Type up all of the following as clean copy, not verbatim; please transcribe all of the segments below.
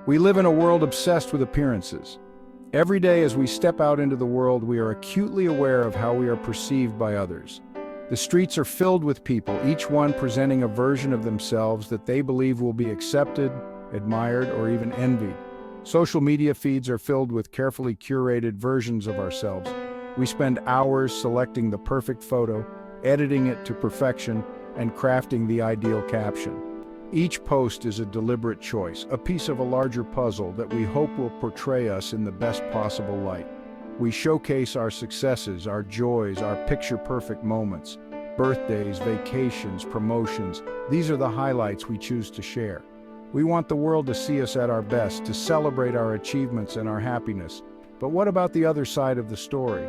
We live in a world obsessed with appearances. Every day as we step out into the world, we are acutely aware of how we are perceived by others. The streets are filled with people, each one presenting a version of themselves that they believe will be accepted, admired, or even envied. Social media feeds are filled with carefully curated versions of ourselves. We spend hours selecting the perfect photo, editing it to perfection, and crafting the ideal caption. Each post is a deliberate choice, a piece of a larger puzzle that we hope will portray us in the best possible light. We showcase our successes, our joys, our picture-perfect moments. Birthdays, vacations, promotions, these are the highlights we choose to share. We want the world to see us at our best, to celebrate our achievements and our happiness. But what about the other side of the story?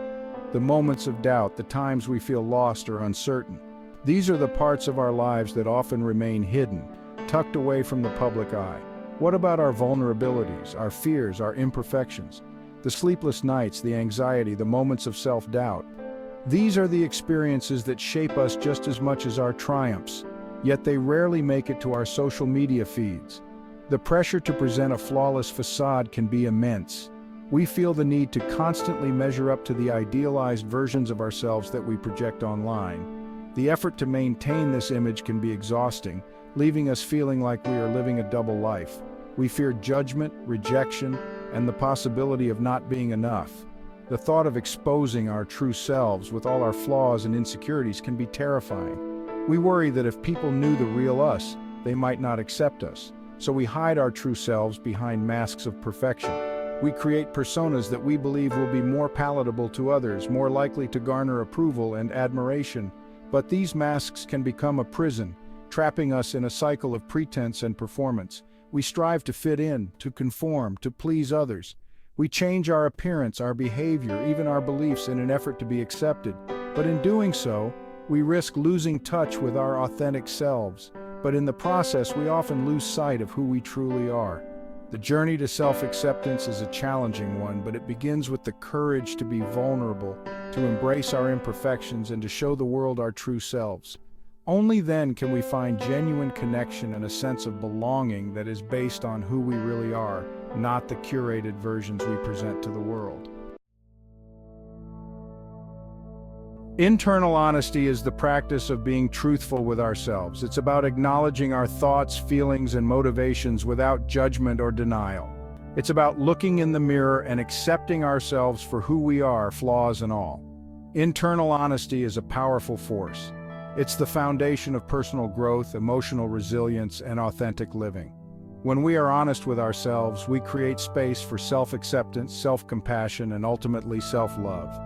The moments of doubt, the times we feel lost or uncertain. These are the parts of our lives that often remain hidden, tucked away from the public eye. What about our vulnerabilities, our fears, our imperfections? The sleepless nights, the anxiety, the moments of self-doubt. These are the experiences that shape us just as much as our triumphs, yet they rarely make it to our social media feeds. The pressure to present a flawless facade can be immense. We feel the need to constantly measure up to the idealized versions of ourselves that we project online. The effort to maintain this image can be exhausting, leaving us feeling like we are living a double life. We fear judgment, rejection, and the possibility of not being enough. The thought of exposing our true selves with all our flaws and insecurities can be terrifying. We worry that if people knew the real us, they might not accept us. So we hide our true selves behind masks of perfection. We create personas that we believe will be more palatable to others, more likely to garner approval and admiration. But these masks can become a prison, trapping us in a cycle of pretense and performance. We strive to fit in, to conform, to please others. We change our appearance, our behavior, even our beliefs in an effort to be accepted. But in doing so, we risk losing touch with our authentic selves. But in the process, we often lose sight of who we truly are. The journey to self-acceptance is a challenging one, but it begins with the courage to be vulnerable, to embrace our imperfections, and to show the world our true selves. Only then can we find genuine connection and a sense of belonging that is based on who we really are, not the curated versions we present to the world. Internal honesty is the practice of being truthful with ourselves. It's about acknowledging our thoughts, feelings, and motivations without judgment or denial. It's about looking in the mirror and accepting ourselves for who we are, flaws and all. Internal honesty is a powerful force. It's the foundation of personal growth, emotional resilience, and authentic living. When we are honest with ourselves, we create space for self-acceptance, self-compassion, and ultimately self-love.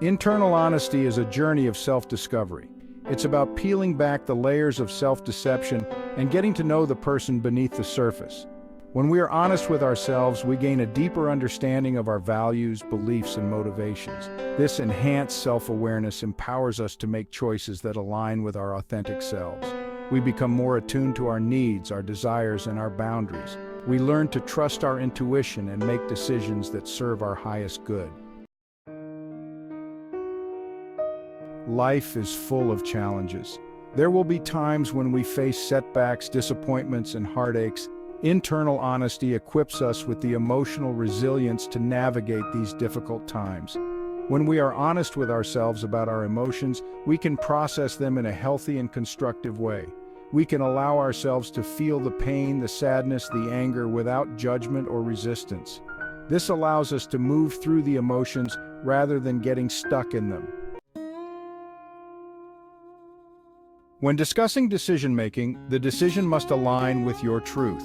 Internal honesty is a journey of self-discovery. It's about peeling back the layers of self-deception and getting to know the person beneath the surface. When we are honest with ourselves, we gain a deeper understanding of our values, beliefs, and motivations. This enhanced self-awareness empowers us to make choices that align with our authentic selves. We become more attuned to our needs, our desires, and our boundaries. We learn to trust our intuition and make decisions that serve our highest good. Life is full of challenges. There will be times when we face setbacks, disappointments, and heartaches. Internal honesty equips us with the emotional resilience to navigate these difficult times. When we are honest with ourselves about our emotions, we can process them in a healthy and constructive way. We can allow ourselves to feel the pain, the sadness, the anger without judgment or resistance. This allows us to move through the emotions rather than getting stuck in them. When discussing decision-making, the decision must align with your truth.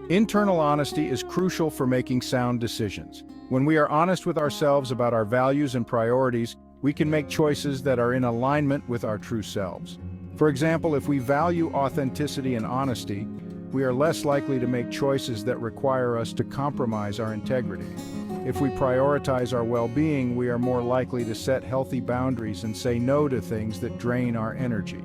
Internal honesty is crucial for making sound decisions. When we are honest with ourselves about our values and priorities, we can make choices that are in alignment with our true selves. For example, if we value authenticity and honesty, we are less likely to make choices that require us to compromise our integrity. If we prioritize our well-being, we are more likely to set healthy boundaries and say no to things that drain our energy.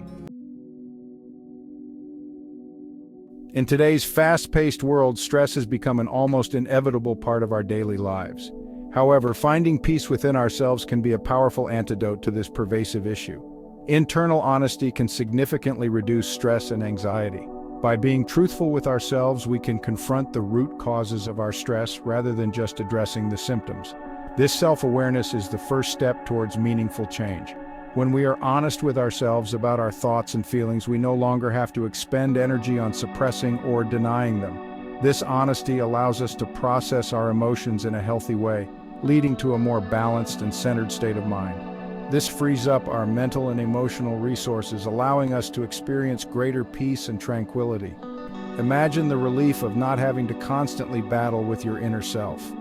In today's fast-paced world, stress has become an almost inevitable part of our daily lives. However, finding peace within ourselves can be a powerful antidote to this pervasive issue. Internal honesty can significantly reduce stress and anxiety. By being truthful with ourselves, we can confront the root causes of our stress rather than just addressing the symptoms. This self-awareness is the first step towards meaningful change. When we are honest with ourselves about our thoughts and feelings, we no longer have to expend energy on suppressing or denying them. This honesty allows us to process our emotions in a healthy way, leading to a more balanced and centered state of mind. This frees up our mental and emotional resources, allowing us to experience greater peace and tranquility. Imagine the relief of not having to constantly battle with your inner self.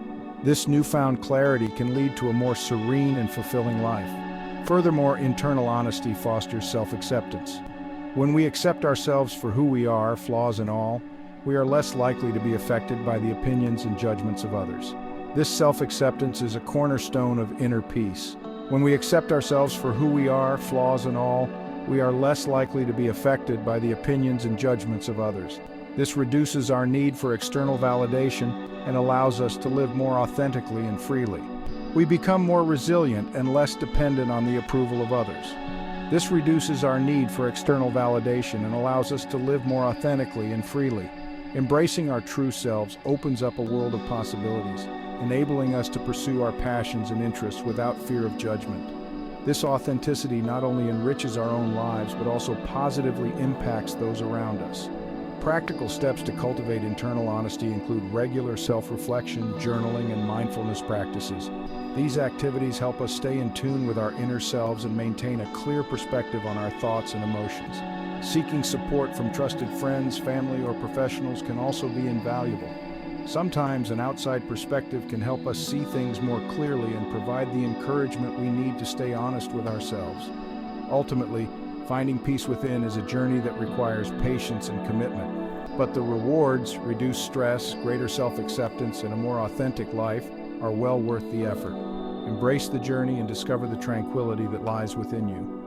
This newfound clarity can lead to a more serene and fulfilling life. Furthermore, internal honesty fosters self-acceptance. When we accept ourselves for who we are, flaws and all, we are less likely to be affected by the opinions and judgments of others. This self-acceptance is a cornerstone of inner peace. When we accept ourselves for who we are, flaws and all, we are less likely to be affected by the opinions and judgments of others. This reduces our need for external validation and allows us to live more authentically and freely. We become more resilient and less dependent on the approval of others. This reduces our need for external validation and allows us to live more authentically and freely. Embracing our true selves opens up a world of possibilities, enabling us to pursue our passions and interests without fear of judgment. This authenticity not only enriches our own lives, but also positively impacts those around us. Practical steps to cultivate internal honesty include regular self-reflection, journaling, and mindfulness practices. These activities help us stay in tune with our inner selves and maintain a clear perspective on our thoughts and emotions. Seeking support from trusted friends, family, or professionals can also be invaluable. Sometimes an outside perspective can help us see things more clearly and provide the encouragement we need to stay honest with ourselves. Ultimately, finding peace within is a journey that requires patience and commitment. But the rewards, reduced stress, greater self-acceptance, and a more authentic life are well worth the effort. Embrace the journey and discover the tranquility that lies within you.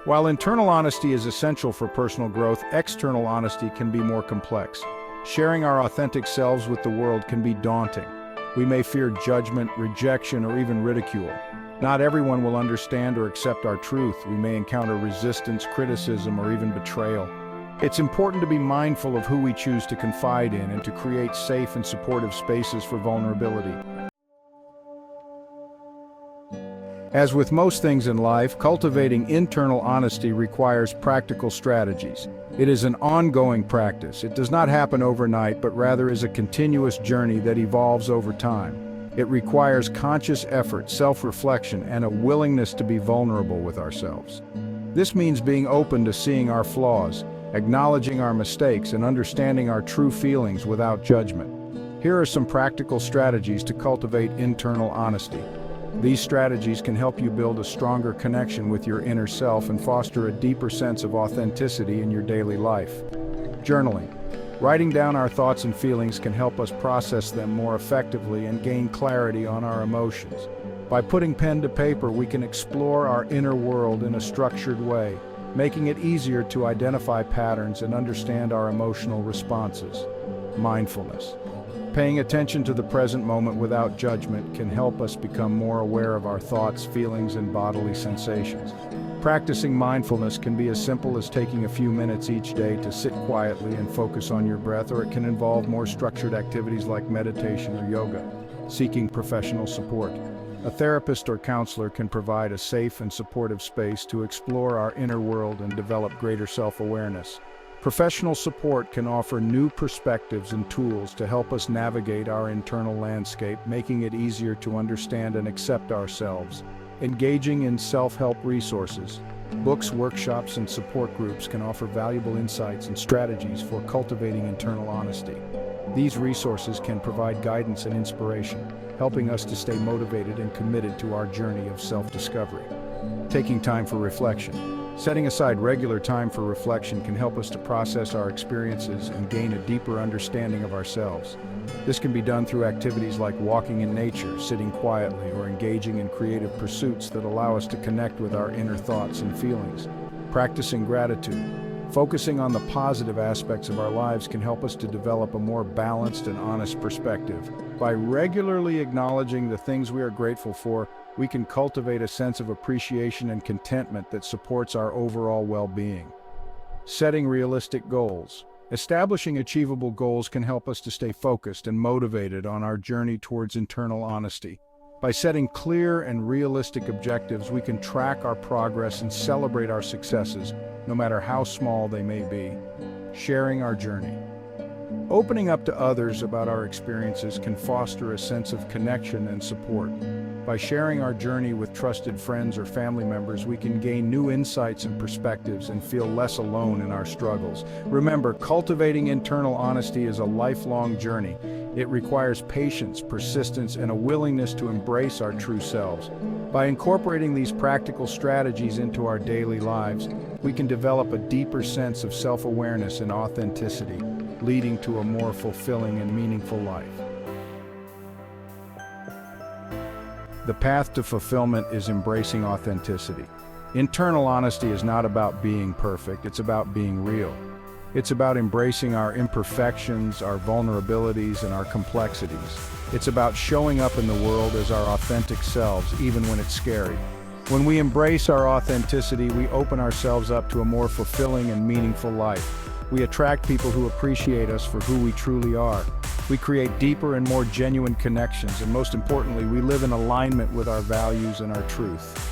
While internal honesty is essential for personal growth, external honesty can be more complex. Sharing our authentic selves with the world can be daunting. We may fear judgment, rejection, or even ridicule. Not everyone will understand or accept our truth. We may encounter resistance, criticism, or even betrayal. It's important to be mindful of who we choose to confide in and to create safe and supportive spaces for vulnerability. As with most things in life, cultivating internal honesty requires practical strategies. It is an ongoing practice. It does not happen overnight, but rather is a continuous journey that evolves over time. It requires conscious effort, self-reflection, and a willingness to be vulnerable with ourselves. This means being open to seeing our flaws, acknowledging our mistakes, and understanding our true feelings without judgment. Here are some practical strategies to cultivate internal honesty. These strategies can help you build a stronger connection with your inner self and foster a deeper sense of authenticity in your daily life. Journaling. Writing down our thoughts and feelings can help us process them more effectively and gain clarity on our emotions. By putting pen to paper, we can explore our inner world in a structured way, making it easier to identify patterns and understand our emotional responses. Mindfulness. Paying attention to the present moment without judgment can help us become more aware of our thoughts, feelings, and bodily sensations. Practicing mindfulness can be as simple as taking a few minutes each day to sit quietly and focus on your breath, or it can involve more structured activities like meditation or yoga. Seeking professional support. A therapist or counselor can provide a safe and supportive space to explore our inner world and develop greater self-awareness. Professional support can offer new perspectives and tools to help us navigate our internal landscape, making it easier to understand and accept ourselves. Engaging in self-help resources. Books, workshops, and support groups can offer valuable insights and strategies for cultivating internal honesty. These resources can provide guidance and inspiration, helping us to stay motivated and committed to our journey of self-discovery. Taking time for reflection. Setting aside regular time for reflection can help us to process our experiences and gain a deeper understanding of ourselves. This can be done through activities like walking in nature, sitting quietly, or engaging in creative pursuits that allow us to connect with our inner thoughts and feelings. Practicing gratitude. Focusing on the positive aspects of our lives can help us to develop a more balanced and honest perspective. By regularly acknowledging the things we are grateful for, we can cultivate a sense of appreciation and contentment that supports our overall well-being. Setting realistic goals. Establishing achievable goals can help us to stay focused and motivated on our journey towards internal honesty. By setting clear and realistic objectives, we can track our progress and celebrate our successes, no matter how small they may be. Sharing our journey. Opening up to others about our experiences can foster a sense of connection and support. By sharing our journey with trusted friends or family members, we can gain new insights and perspectives and feel less alone in our struggles. Remember, cultivating internal honesty is a lifelong journey. It requires patience, persistence, and a willingness to embrace our true selves. By incorporating these practical strategies into our daily lives, we can develop a deeper sense of self-awareness and authenticity, leading to a more fulfilling and meaningful life. The path to fulfillment is embracing authenticity. Internal honesty is not about being perfect, it's about being real. It's about embracing our imperfections, our vulnerabilities, and our complexities. It's about showing up in the world as our authentic selves, even when it's scary. When we embrace our authenticity, we open ourselves up to a more fulfilling and meaningful life. We attract people who appreciate us for who we truly are. We create deeper and more genuine connections, and most importantly, we live in alignment with our values and our truth.